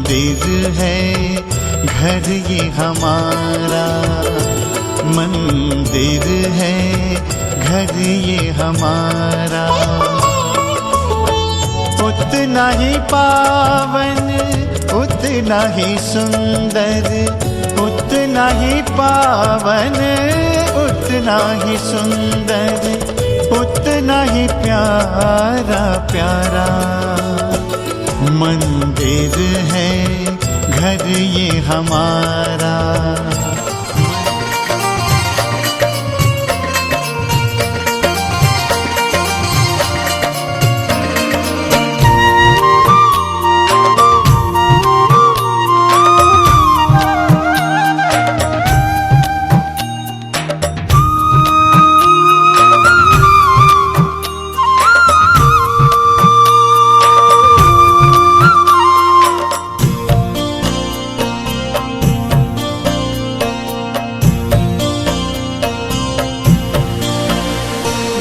मंदिर है घर ये हमारा, मंदिर है घर ये हमारा। उतना ही पावन उतना ही सुंदर, उतना ही पावन उतना ही सुंदर, उतना ही प्यारा प्यारा। मंदिर है घर ये हमारा।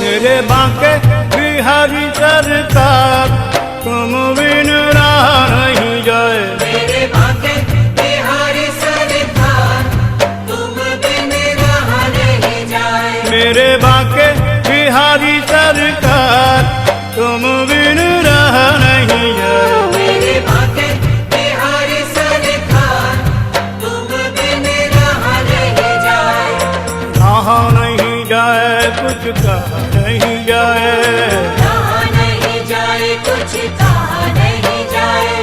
मेरे बांके बिहारी सरकार तुम बिन रहा नहीं जाए। मेरे बांके बिहारी सरकार तुम बिन रहा नहीं जाए। मेरे बांके बिहारी सरकार तुम बिन रहा नहीं जाए। मेरे बांके बिहारी सरकार तुम बिन रहा नहीं जाए। कहा नहीं जाए कुछ कहा नहीं जाए। कहा नहीं जाए कुछ कहा नहीं जाए।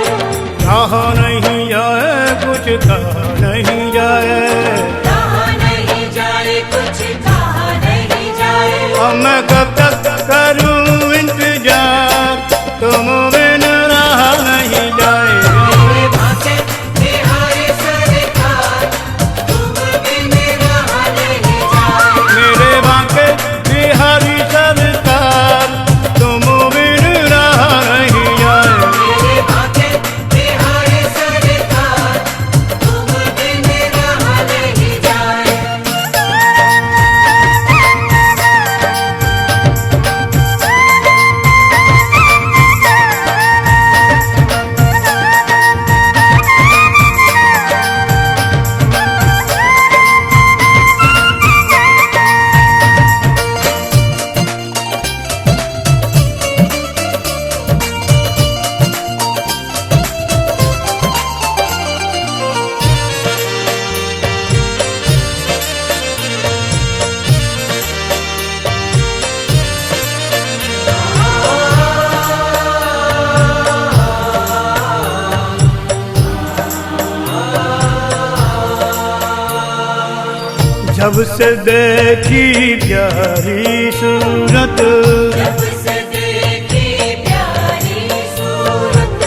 कहा नहीं जाए कुछ कहा नहीं जाए। कहा नहीं जाए कुछ कहा नहीं जाए। अब मैं कब तक करूं इंतजार तुम बिन रहा नहीं जाए। मेरे बांके बिहारी सरकार तुम बिन रहा नहीं जाए। मेरे बांके बिहारी सरकार तुम बिन रहा नहीं जाए। मेरे बांके बिहारी सरकार तुम बिन रहा नहीं जाए। जब से देखी प्यारी सूरत, जब से देखी प्यारी सूरत,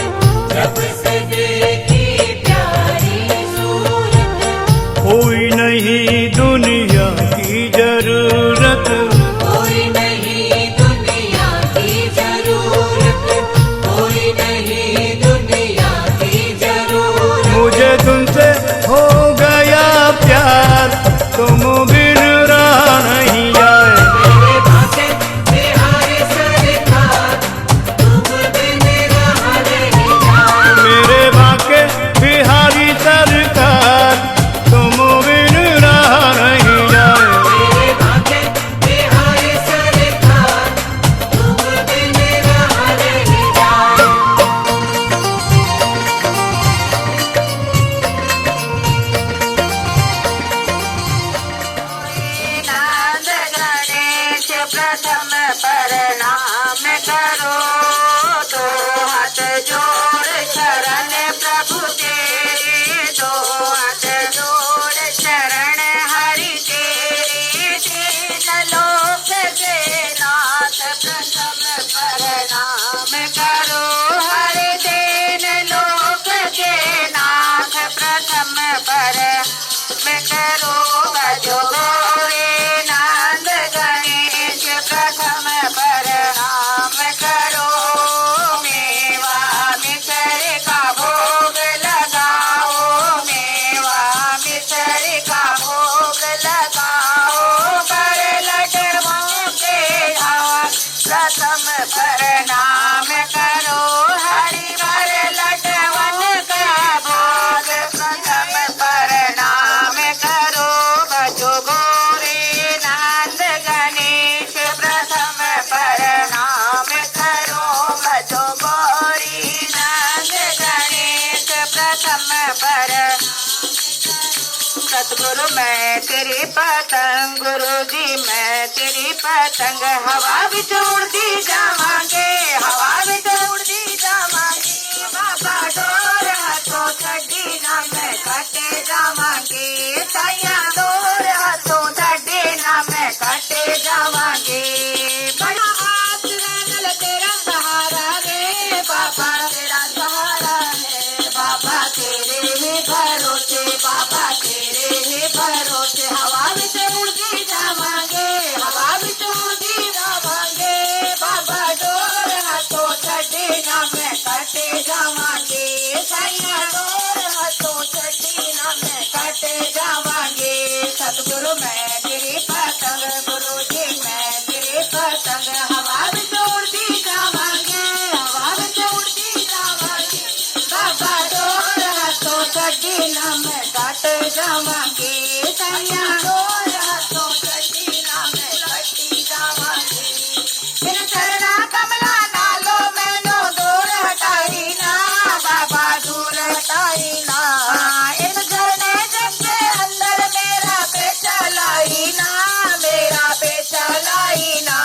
जब से देखी प्यारी सूरत, कोई नहीं दुनिया की जरूरत। कोई नहीं दुनिया की जरूरत, कोई नहीं दुनिया की जरूरत। मुझे तुमसे हो गया प्यार तुम बिन रहा नहीं जाए। मेरे बांके बिहारी सरकार तुम बिन रहा नहीं जाए। मेरे बांके बिहारी सरकार तुम बिन रहा नहीं जाए। मेरे बांके बिहारी सरकार तुम बिन रहा नहीं जाए। प्रथम पर सतगुरु मैं तेरी पतंग, गुरु जी मैं तेरी पतंग, हवा विच उड़दी जावांगे, हवा विच उड़दी जावांगे, बाबा डोर हाथों छड्डी ना मैं कटे जावांगे, साइया डोर हाथों छड्डी ना मैं कटे जावांगे, बड़ा आसरा नल तेरा सहारा रे, बाबा तेरा सहारा है, बाबा तेरे ही भरोसे, बाबा तेरे ही भरोसे, हवा विच उड़दी जावांगे, हवा विच उड़दी जावांगे, बाबा डोर हाथों छड्डी ना मैं कटे जावांगे, साइया डोर हाथों छड्डी ना मैं कटे जावांगे, सतगुरु मैं तेरी पतंग, गुरु जी मैं तेरी पतंग, हवा विच उड़दी जावांगे, हवा विच उड़दी जावांगे, बाबा डोर हाथों छड्डी ना मैं कटे जावांगे, साइया डोर हाथों छड्डी ना मैं कटी जावांगे, फिर चरना कमला नालो मैनो दूर हटाई ना, बाबा दूर हटाई ना, इन झरने जैसे अंदर मेरा पेचा लाई ना, मेरा पेचा लाई ना,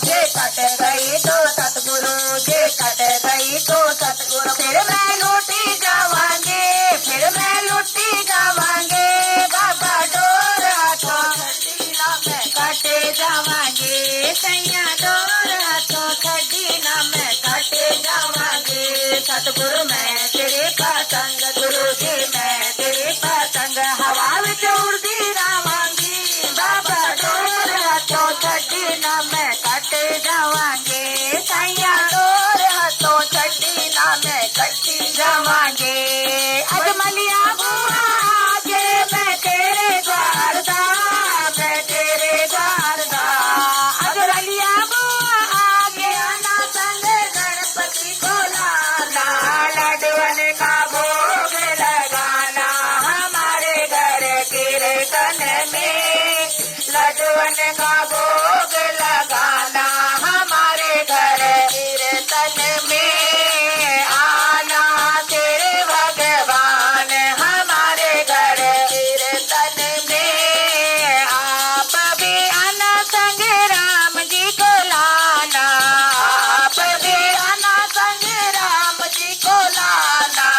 जे कट गई तो सतगुरु, जे कट गई तो सतगुरु, फिर मैं लूटी जावांगे, फिर मैं लूटी जावांगे, बाबा डोर हाथों छड्डी ना मैं कटे जावांगे, सैया डोर हाथों छड्डी ना मैं कटे जावांगे, सतगुरु मैं तेरे पतंग, गुरु जी मैं तेरे पतंग, हवा विच उड़दी जावांगी, बाबा डोर हाथों छड्डी ना मैं कटे जावांगे, सैया डोर हाथों छड्डी ना मैं कटी जावांगे, अजमलिया बुआ आजे मैं तेरे द्वार दा, मैं तेरे द्वार दा, अजमलिया बुआ आगे आना संग गणपति को लाना, लडवन का भोग लगाना, हमारे घर कीर्तन में, लडवन का भोग लगाना, हमारे घर कीर्तन में, आना तेरे भगवान, हमारे घर कीर्तन में, आप भी आना संग राम जी को लाना, आप भी आना संग राम जी को लाना,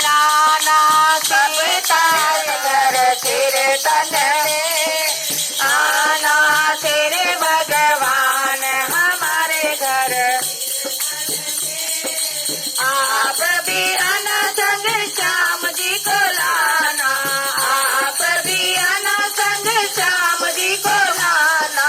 लाना सब तारे घर कीर्तन में, आना तेरे भगवान, हमारे घर, आप भी आना संग श्याम जी को लाना, आप भी आना संग श्याम जी को लाना,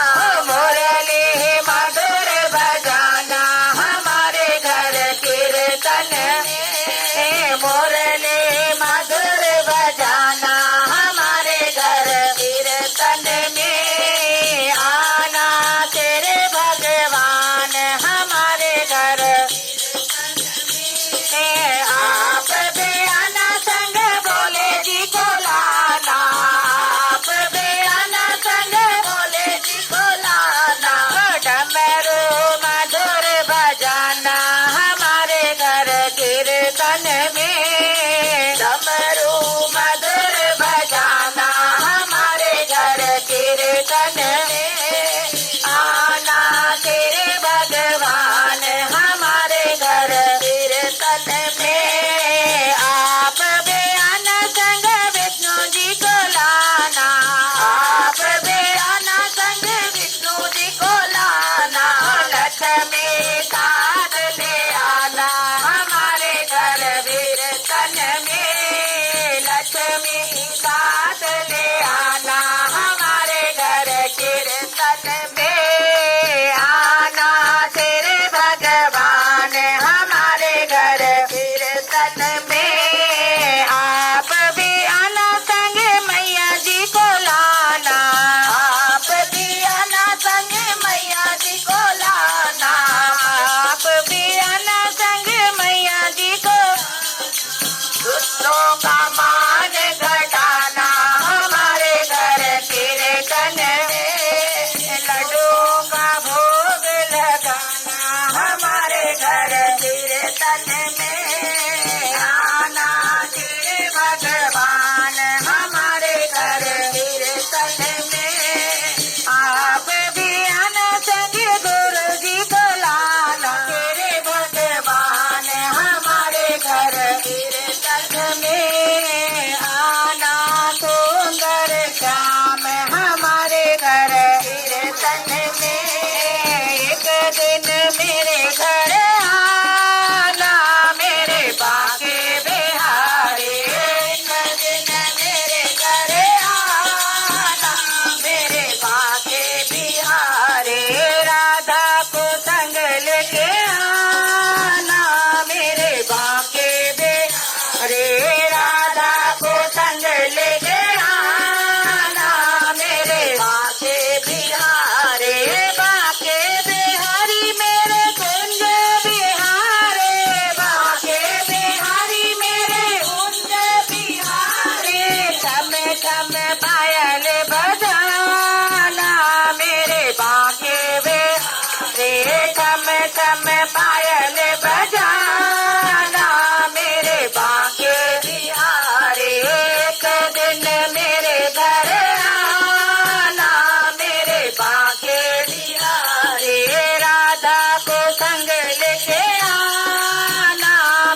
मुरली मधुर बजाना, हमारे घर कीर्तन में, मुरली मधुर बजाना, हमारे घर कीर्तन में, आना तेरे भगवान, हमारे घर, आप भी आना संग बोले जी को लाना, आप भी आना संग बोले जी को लाना, डमरू मधुर बजाना, हमारे घर कीर्तन में, डमरू मधुर बजाना, हमारे घर कीर्तन में, आना तेरे भगवान, हमारे घर कीर्तन में, आप भी आना संग विष्णु जी को लाना, आप भी आना संग विष्णु जी को लाना, लक्ष्मी साथ ले आना, हमारे घर कीर्तन में, लक्ष्मी साथ ले आना, हमारे घर कीर्तन में, आना तेरे भगवान, हमारे घर कीर्तन में, आप भी आना संग मैया जी को लाना, आप भी आना संग मैया जी को लाना, आप भी आना संग मैया जी को, दुष्टों का मान घटाना, हमारे घर कीर्तन में, लड्डू का भोग लगाना, हमारे घर कीर्तन में, आना ठम पायल बजाना मेरे बांके बिहारी ठम ठम पायल बजाना मेरे बांके बिहारी एक दिन मेरे घर आना मेरे बांके बिहारी राधा को संग लेके आना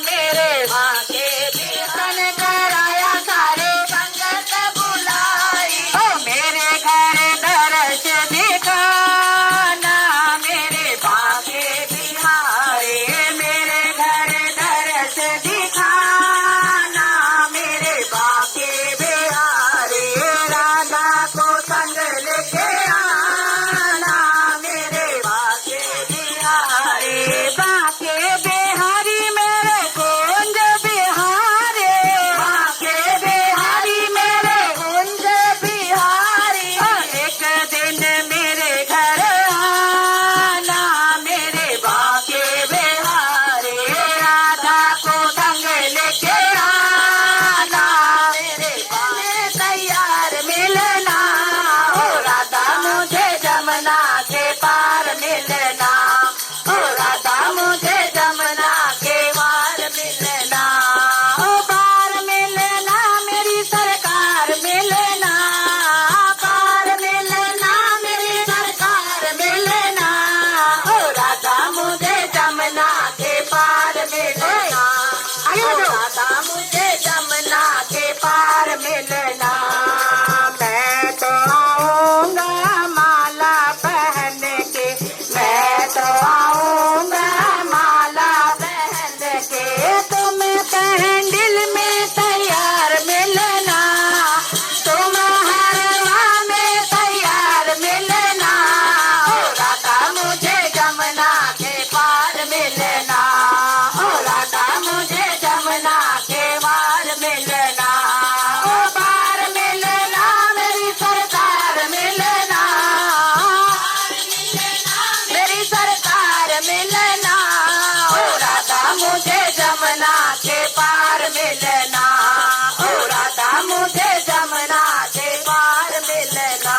मेरे बांके बिहारी कराया सारे संगत बुलाई ओ मेरे घर दर्श दिखाना मेरे बांके बिहारी मेरे घर दर्श दिखाना मेरे बांके बिहारी राधा को संग लेके आना मेरे बांके बिहारी बांके बिहारी मेरे कुंज बिहारी बांके बिहारी मेरे कुंज बिहारी एक दिन मेरे घर आना मेरे बांके बिहारी राधा को संग लेके आना मेरे बांके तैयार मिलना ओ राधा मुझे जमुना के पार मिलना ओ राधा मुझे जमुना के पार मिलना ओ पार मिलना मेरी सरकार मिलना पार मिलना मेरी सरकार मिलना ओ राधा मुझे जमुना के पार मिलना ओ राधा मुझे जमुना के पार मिलना मैं तो आऊंगा माला पहन के मैं तो आऊंगा माला पहन के तुम कैंडिल में तैयार मिलना तुम हरवा में तैयार मिलना ओ राधा मुझे जमुना के पार मिलना ओ राधा मुझे जमुना के पार मिलना ओ पार मिलना मेरी सरकार मिलना मेरी सरकार मिलना ओ राधा मुझे जमुना के पार मिलना ओ राधा मुझे जमुना के पार मिलना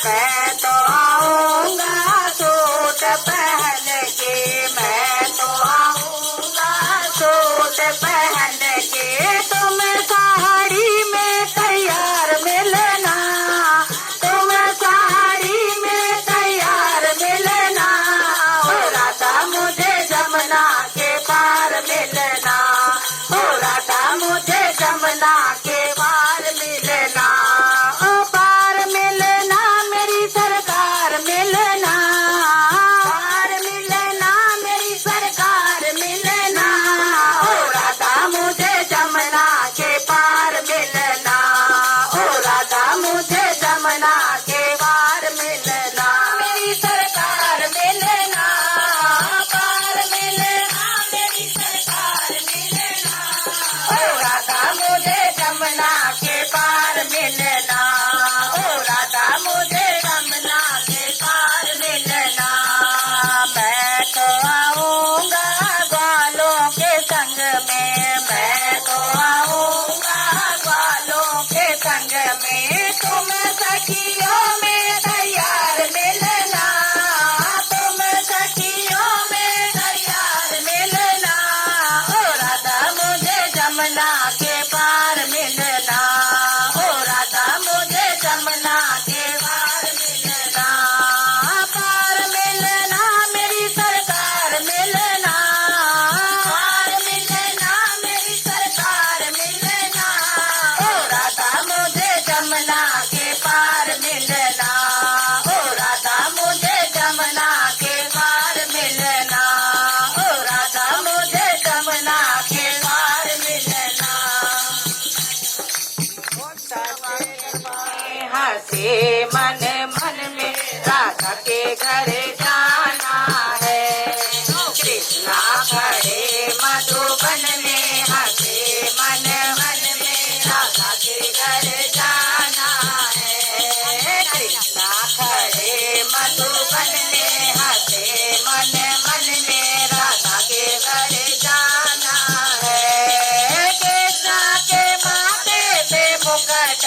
मैं तो आऊंगा सूट पहन के मैं तो आऊंगा सूट पहन के तुम साड़ी में तैयार मिलना तुम साड़ी में तैयार मिलना ओ राधा मुझे जमुना के पार मिलना ओ राधा मुझे जमुना के पार मिलना ओ पार मिलना मेरी सरकार मिलना पार मिलना मेरी सरकार मिलना ओ राधा मुझे जमुना के पार मिलना ओ राधा मुझे जमुना के पार मिलना मेरी सरकार मिलना पार मिलना मेरी सरकार मिलना ओ राधा मुझे जमुना के पार मिलना ओ राधा मुझे जमुना के पार मिलना मैं तो आऊंगा ग्वालों के संग में मैं तो आऊंगा ग्वालों के संग में तुम सखियों में तैयार मिलना तुम सखियों में तैयार मिलना ओ राधा मुझे जमुना के पार मिलना ओ राधा मुझे जमुना के पार मिलना पार मिलना मेरी सरकार मिलना पार मिलना मेरी सरकार मिलना ओ राधा मुझे जमुना के पार मिलना ओ राधा मुझे जमुना के पार मिलना ओ राधा मुझे जमुना के पार मिलना हंसे मन मन में राधा के घर जाना है कृष्णा खड़े मधुबन में हंसे मन मन में राधा के घर जाना है कृष्णा खड़े मधुबन में हंसे मन मन में राधा के घर जाना है कृष्णा के माथे पे मुकुट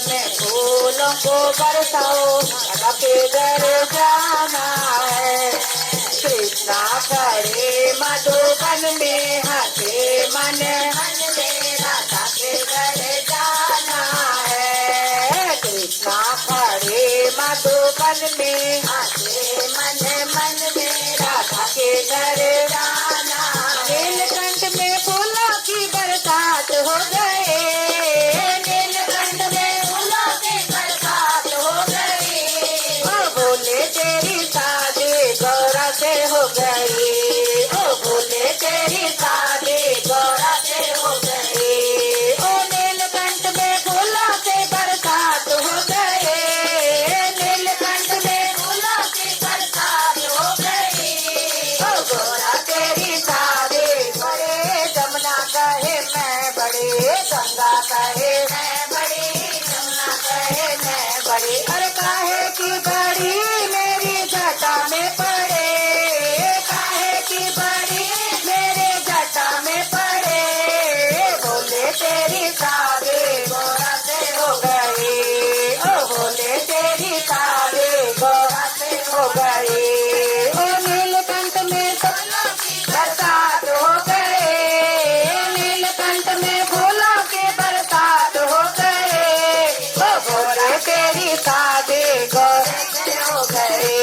में फूलों को बरसाओ, राधा के घर जाना है। कृष्णा खड़े मधुबन में हंसे मन में, राधा के घर जाना है। कृष्णा खड़े मधुबन में हंसे मन में, राधा के घर जाना। नीलकंठ में फूलों की बरसात हो गए, नीलकंठ में फूलों की बरसात हो गई। ओ बोले तेरी शादी गौरा से हो गई, ओ बोले तेरी शादी गौरा से हो गई। ओ नीलकंठ में फूलों से बरसात हो गए, नीलकंठ में फूलों की बरसात हो गई। ओ गौरा तेरी शादी बड़े, जमुना कहे मैं बड़ी, गंगा कहे मैं बड़ी, जमुना कहे मैं बड़ी। अरे काहे की बड़ी मेरी जटा में पड़े, काहे की बड़ी मेरे जटा में पड़े। बोले तेरी शादी गौरा से हो गई, ओ बोले तेरी शादी गौरा से हो गई। ओ नीलकंठ में फूलों की बरसात हो गए, नीलकंठ में फूलों की बरसात हो गए। ओ बोले तेरी शादी गौरा से हो गई,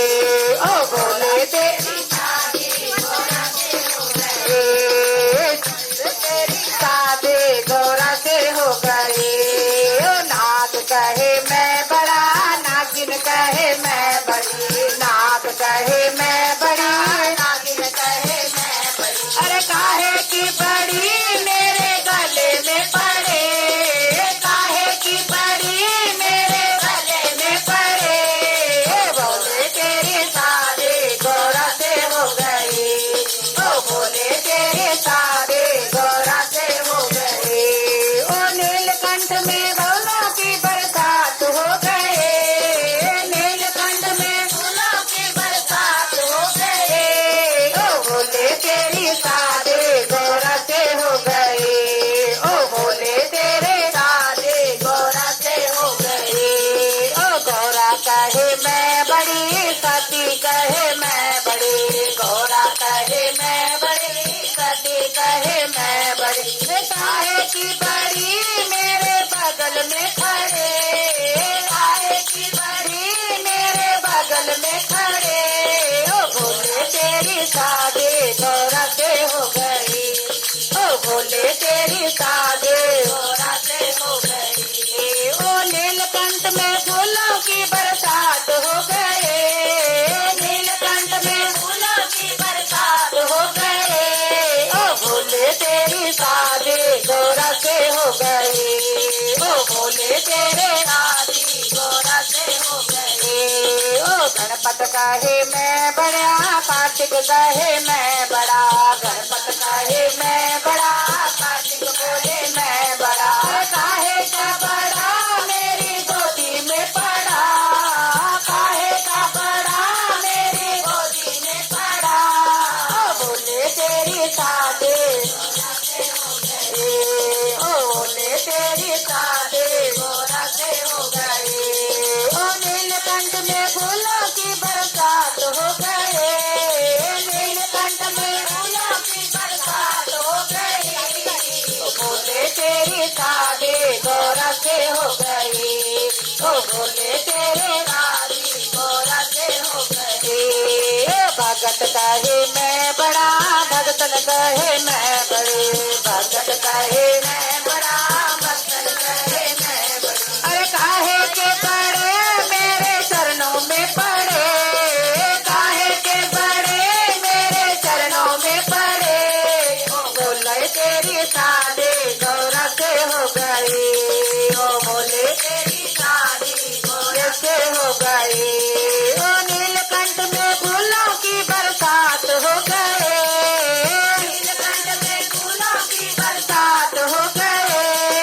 ओ बोले तेरी शादी गौरा से हो गई, तेरी शादी गौरा से हो गई। ओ नाग कहे मैं बड़ा, नागिन कहे मैं बड़ी, नाग कहे मैं बड़ी, नागिन कहे मैं बड़ी। अरे काहे की बड़ी मेरे गले में पड़े, काहे की बड़ी मेरे गले में पड़े। बोले तेरी शादी गौरा से हो गई, ओ बोले तेरी शादी गौरा से हो गई। ओ नीलकंठ में फूलों की बरसात हो गए, नीलकंठ में फूलों की बरसात हो गए। ओ बोले तेरी शादी गौरा से हो गई, ओ बोले तेरे शादी गौरा से हो गई। ओ गौरा कहे मैं बड़ी, सती कहे मैं बड़ी, गौरा कहे मैं बड़ी, सती कहे मैं बड़ी। काहे की बड़ी मेरे बगल में खड़े, काहे की बड़ी मेरे बगल में खड़े। ओ बोले तेरी शादी गौरा से हो गई, ओ बोले तेरी शादी गौरा से हो गई। ओ नीलकंठ में फूलों की बरसात हो गए, नीलकंठ में फूलों की बरसात हो गए। ओ बोले तेरी शादी गौरा से हो गई, ओ बोले तेरे शादी गौरा से हो गई। ओ गणपत कहे मैं बड़ा, कार्तिक कहे मैं बड़ा, गणपत कहे मैं बड़ा, कार्तिक बोले मैं बड़ा। काहे का बड़ा मेरी गोदी में पड़ा, काहे का बड़ा मेरी गोदी में पड़ा। ओ बोले तेरी शादी गौरा से हो गई, ओ बोले तेरी शादी गौरा से हो गई। ओ नीलकंठ में फूलों की बरसात हो गए, नीलकंठ में फूलों की बरसात हो गई। ओ बोले तेरी शादी गौरा से हो गई, ओ बोले तेरे शादी गौरा से हो गई। भगत कहे मैं बड़ा, भगतन कहे मैं बड़े, भगत कहे मैं बड़ा, भगतन कहे मैं बड़ी। अरे काहे के बड़े मेरे चरणों में पड़े, काहे के बड़े मेरे चरणों में पड़े। ओ बोले तेरी शादी गौरा से हो गई, ओ बोले तेरी शादी गौरा से हो गई। ओ नीलकंठ में फूलों की बरसात हो गए, नीलकंठ में फूलों की बरसात हो गए।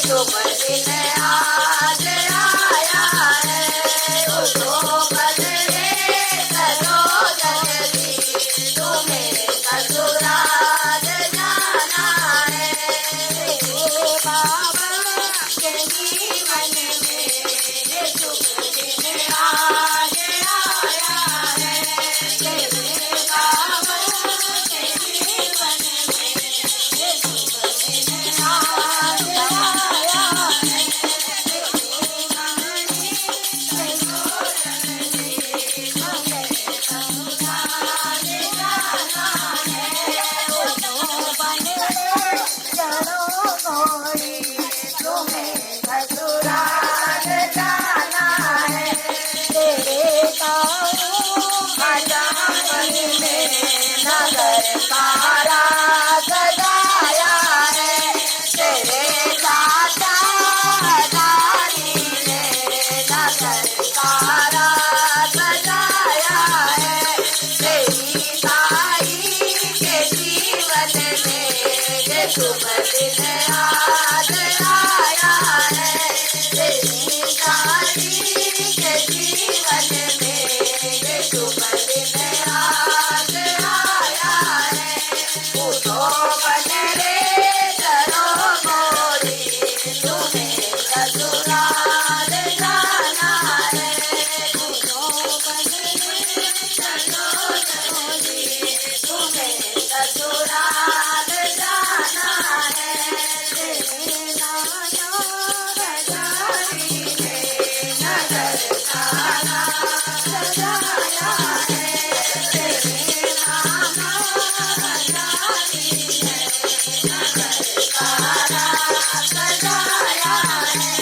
शुभ दिन आज आया है, उठो बदले चलो जल्दी, तुम्हें ससुराल जाना है। तेरे बाबा के जीवन में ये शुभ दिन आज आया है, तेरे बाबा के जीवन में ये शुभ दिन आज आया है। नगर सारा सजाया है, तेरे चाचा दारी ने नगर सारा सजाया है। तेरी ताई के जीवन में ये शुभ दिन आज आया है, तेरी ताई के जीवन में ये शुभ दिन आज आया है। उठो बनरे चलो गोरी, तुम्हें ससुराल जाना है। उठो बनरे चलो गोरी, तुम्हें ससुराल जाना है। तेरे नाना हजारी ने नगर सारा सजाया है, तेरे नाना हजारी ने नगर सारा सजाया है।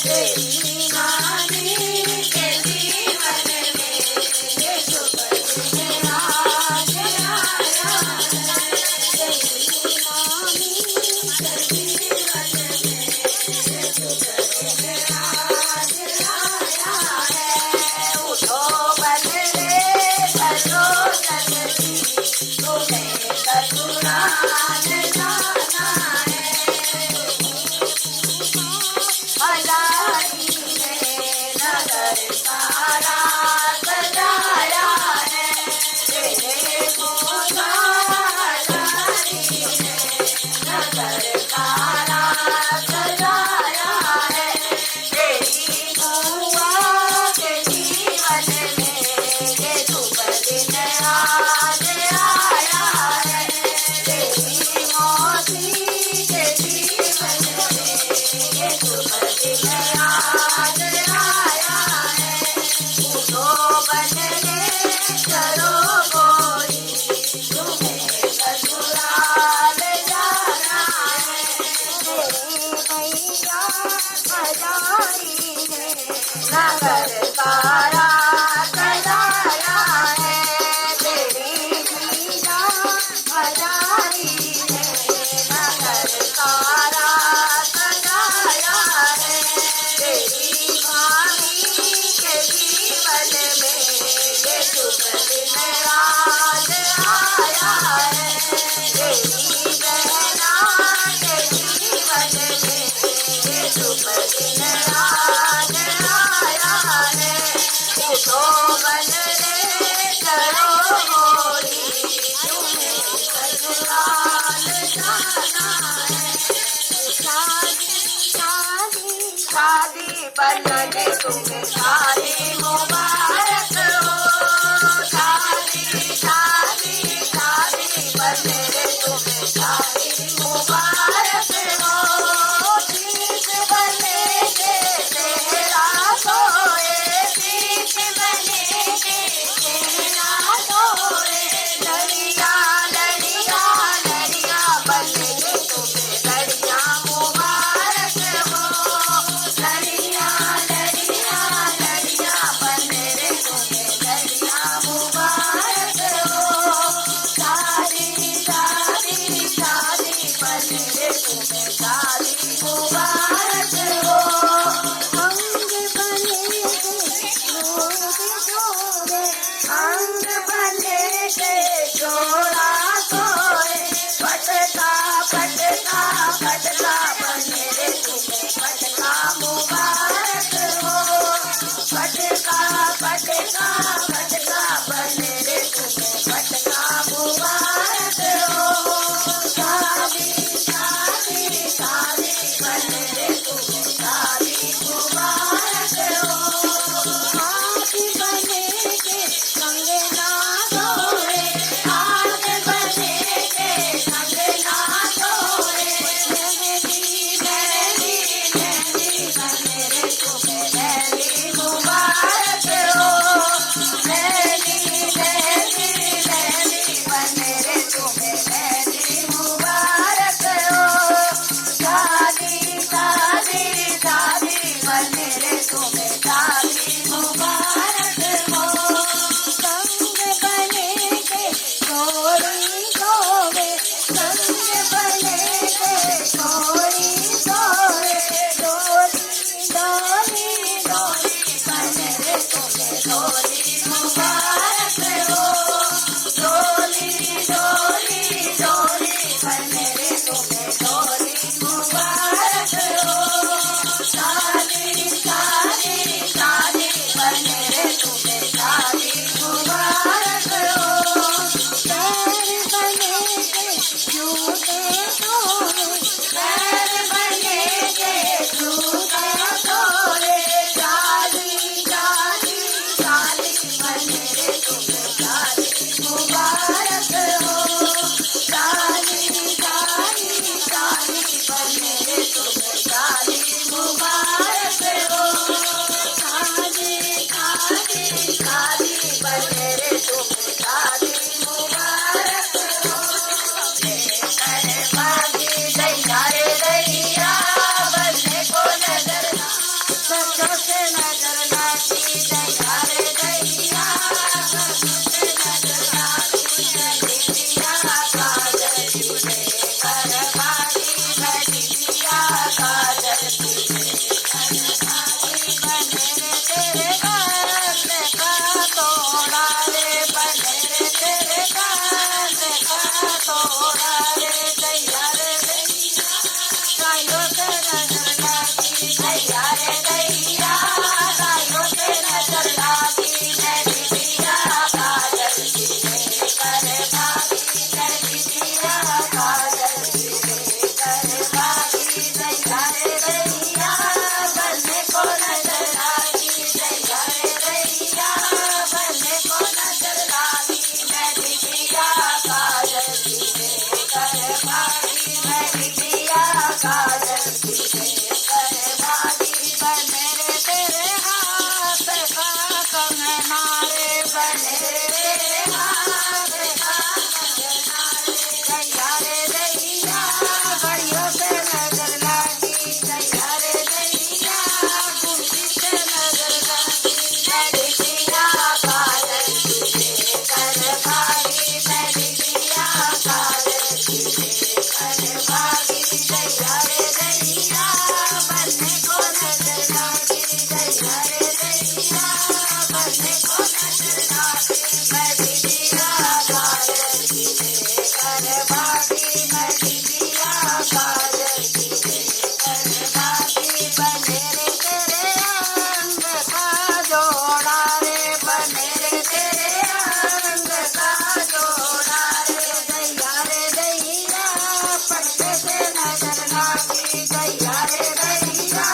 तेरी नानी के जीवन में ये शुभ दिन आज आया है, तेरी नानी के जीवन में ये शुभ दिन आज आया है। उठो बदले चलो जल्दी, तुम्हें ससुराल जाना है। हजारी ने नगर सारा सजाया है, तेरे मोसा हजारी ने नगर सारा सजाया है। तेरी बुआ के जीवन में ये शुभ दिन आज आया है, तेरी मौसी के जीवन में ये शुभ दिन आज आया है। उठो बनरे चलो गोरी, तुम्हें ससुराल जाना है। तेरे भैया हजारी ने नगर सारा सजाया है, तेरी जीजा हजारी ने नगर सारा सजाया है। तेरी भाभी के जीवन में ये शुभ दिन आज आया है, तेरी बहना के जीवन में ये शुभ दिन आज आया है। उठो बनरे चलो गोरी, तुम्हें ससुराल जाना है। शादी बनने तुम्हें शादी मुबारक हो, शादी शादी शादी बनने तुम्हें शादी मुबारक हो। ठीक बने के तेरा सोए, ठीक बने के तेरा सोए। लड़िया लड़िया लड़िया बनने तुम्हें लड़िया मुबारक हो, लड़िया लड़िया लड़िया बनने तुम्हें शादी मुबारक हो। हाथ बने के कंगना तोड़े, हाथ बने के कंगना तोड़े, मेहंदी मेहंदी मेहंदी बने रे तुम्हें मेहंदी मुबारक हो। मेहंदी मेहंदी मेहंदी बने रे तुम्हें मेहंदी मुबारक हो। शादी शादी शादी बने रे तुम्हें शादी मुबारक हो। संग बने के छोड़ी सोवे, संग बने के छोड़ी सोवे, डोली डोली डोली बने रे तुम्हें डोली मुबारक हो। डोली डोली डोली बने रे तुम्हें डोली मुबारक हो। शादी शादी शादी बने रे तुम्हें शादी मुबारक हो। पैर बने के जूते तोड़े, पैर बने के जूते तोड़े, शादी शादी शादी बने रे तुम्हें शादी मुबारक हो। शादी शादी शादी बने रे तुम्हें शादी मुबारक हो। शादी शादी शादी बने रे तुम्हें शादी मुबारक हो। करे बागी दैया रे दैया, बने को नजर ना, बच्चों से नजर लागी दैया रे दैया, बच्चों से नजर लागी दैया काजल तुझे। करे बागी दैया काजल तुझे, करे बागी बने रे तेरे कान का तोड़ा रे, बने रे तेरे कान का तोड़ा रे दैया रे दैया, गायों से नजर लागी दैया रे दैया, गायों से नजर लागी दैया काजल तुझे। करे बागी दैया काजल तुझे, करे बागी दैया रे दैया, बने को नजर लागी दैया रे दैया, बने को नजर लागी दैया काजल तुझे। करे बागी दैया काजल तुझे, करे बागी बने रे तेरे हाथ का कंगना रे, बने रे तेरे हाथ का कंगना रे दैया रे दैया, घड़ियों से नजर लागी दैया रे दैया, कुर्सी से नजर लागी दैया काजल तुझे। करे बागी दैया काजल तुझे, करे बागी दैया रे दैया, बने को नजर लागी दैया रे दैया, बने को नजर लागी दैया काजल तुझे। करे बागी दैया काजल तुझे, करे बागी बने रे तेरे अंग का जोड़ा रे, बने रे तेरे अंग का जोड़ा रे दैया रे दैया, पटके से नजर लागी दैया रे दैया,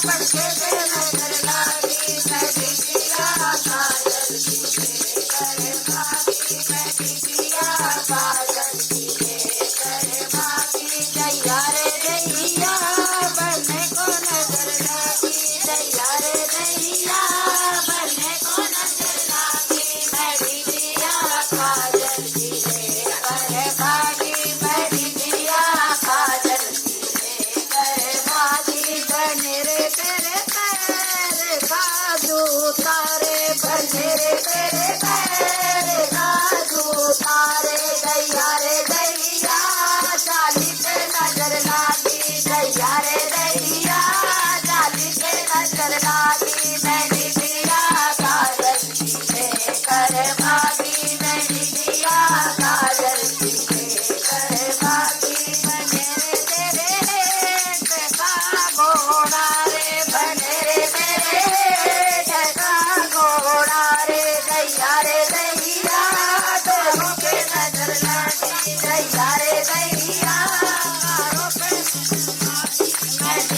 पटके से नजर लागी दैया काजल तुझे। करे बागी दैया काजल तुझे, करे बागी दैया रे दैया, बने को नजर लागी दैया रे दैया, बने को नजर लागी दैया काजल तुझे। करे बागी दैया काजल तुझे, करे बागी बने रे तेरे पैर का जूता रे, बने रे तेरे पैर का जूता रे दैया रे दैया, चाली पे नजर लागी दैया रे दैया, चाली पे नजर लागी दैया काजल तुझे। करे बागी दैया काजल तुझे, करे बागी बने रे तेरे हेठ का घोड़ा रे, बने रे तेरे हेठ का घोड़ा रे दैया रे दैया, दोनों पे नजर लागी दैया रे दैया, दोनों पे नजर लागी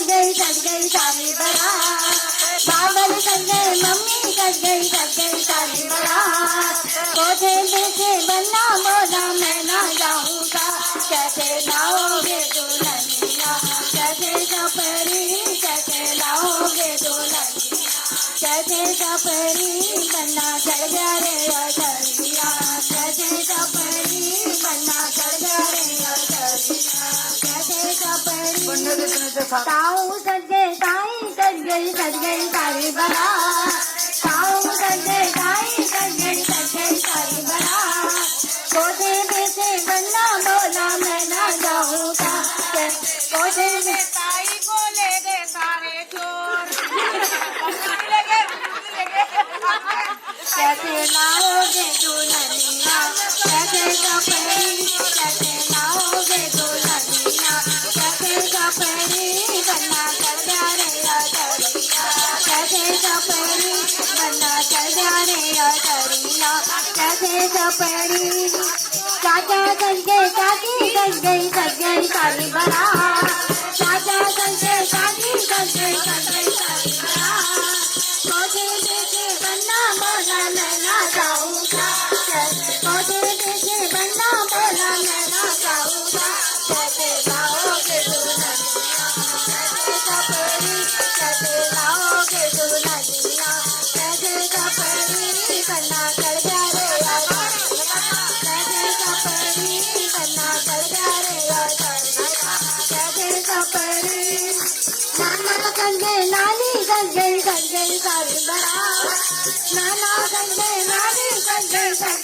सज गई सारी बारात। बाबल सज गए, मम्मी सज गई सारी बारात। कोठे पे से बन्ना बोला मैं ना जाऊंगा, कैसे लाओगे दुल्हनिया, कैसे सपरी कैसे लाओगे दुल्हनिया, कैसे सपरी बन्ना चढ़ गया रे अटरिया, कैसे सपरी बन्ना चढ़ गया रे अटरिया, कैसे सपरी। ताऊ सज गए, ताई सज गई सारी बारात। ताऊ सज गए, ताई सज गई सारी बारात। कोठे पे से बन्ना बोला मैं ना जाऊंगा, कोठे पे ताई को ले गए सारे चोर। कैसे लाओगे दुल्हनिया, कैसे सपरी कैसे लाओगे दुल्हनिया, कैसे सपरी बन्ना चढ़ गया रे अटरिया, कैसे सपरी बन्ना चढ़ गया रे अटरिया, कैसे सपरी। चाचा सज गए, चाची सज गई सारी बारात। चाचा सज गए, चाची सज गई सारी बारात। कोठे पे से बन्ना बोला मैं ना जाऊंगा, कोठे पे से बन्ना बोला मैं ना जाऊंगा, कैसे लाओगे दुल्हनिया, कैसे सपरी कैसे लाओगे दुल्हनिया, कैसे सपरी बन्ना चढ़ गया रे अटरिया, कैसे सपरी बन्ना चढ़ गया रे अटरिया, कैसे सपरी। नाना सज गए, नानी सज गई सारी बारात। नाना सज गए, नानी सज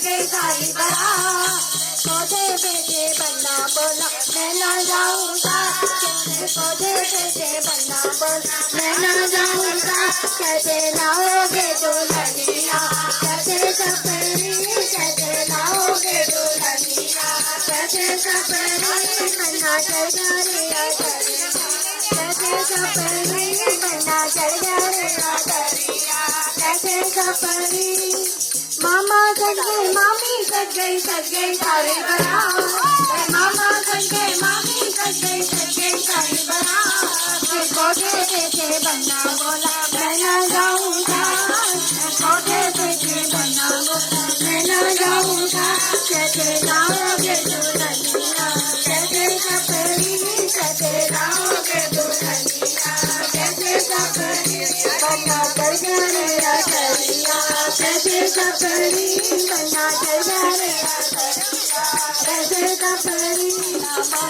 गई सारी बारात। कोठे पे से बन्ना बोला मैं ना जाऊंगा, कोठे पे से बन्ना बोला मैं ना जाऊंगा, कैसे लाओगे दुल्हनिया, कैसे सपरी कैसे लाओगे दुल्हनिया, कैसे सपरी बन्ना चढ़ गया रे अटरिया, कैसे सपरी बन्ना चढ़ गया रे अटरिया, कैसे सपरी। मामा सज गए, मामी सज गई सारी बारात। मामा सज गए, मामी सज गई सारी बारात। कोठे पे से बन्ना बोला मैं ना जाऊंगा, कोठे पे से बन्ना बोला मैं ना जाऊंगा, कैसे लाओगे दुल्हनिया, कैसे सपरी कैसे लाओगे दुल्हनिया, कैसे सपरी बन्ना चढ़ गया रे अटरिया, कैसे सपरी बन्ना चढ़ गया रे अटरिया, कैसे सपरी।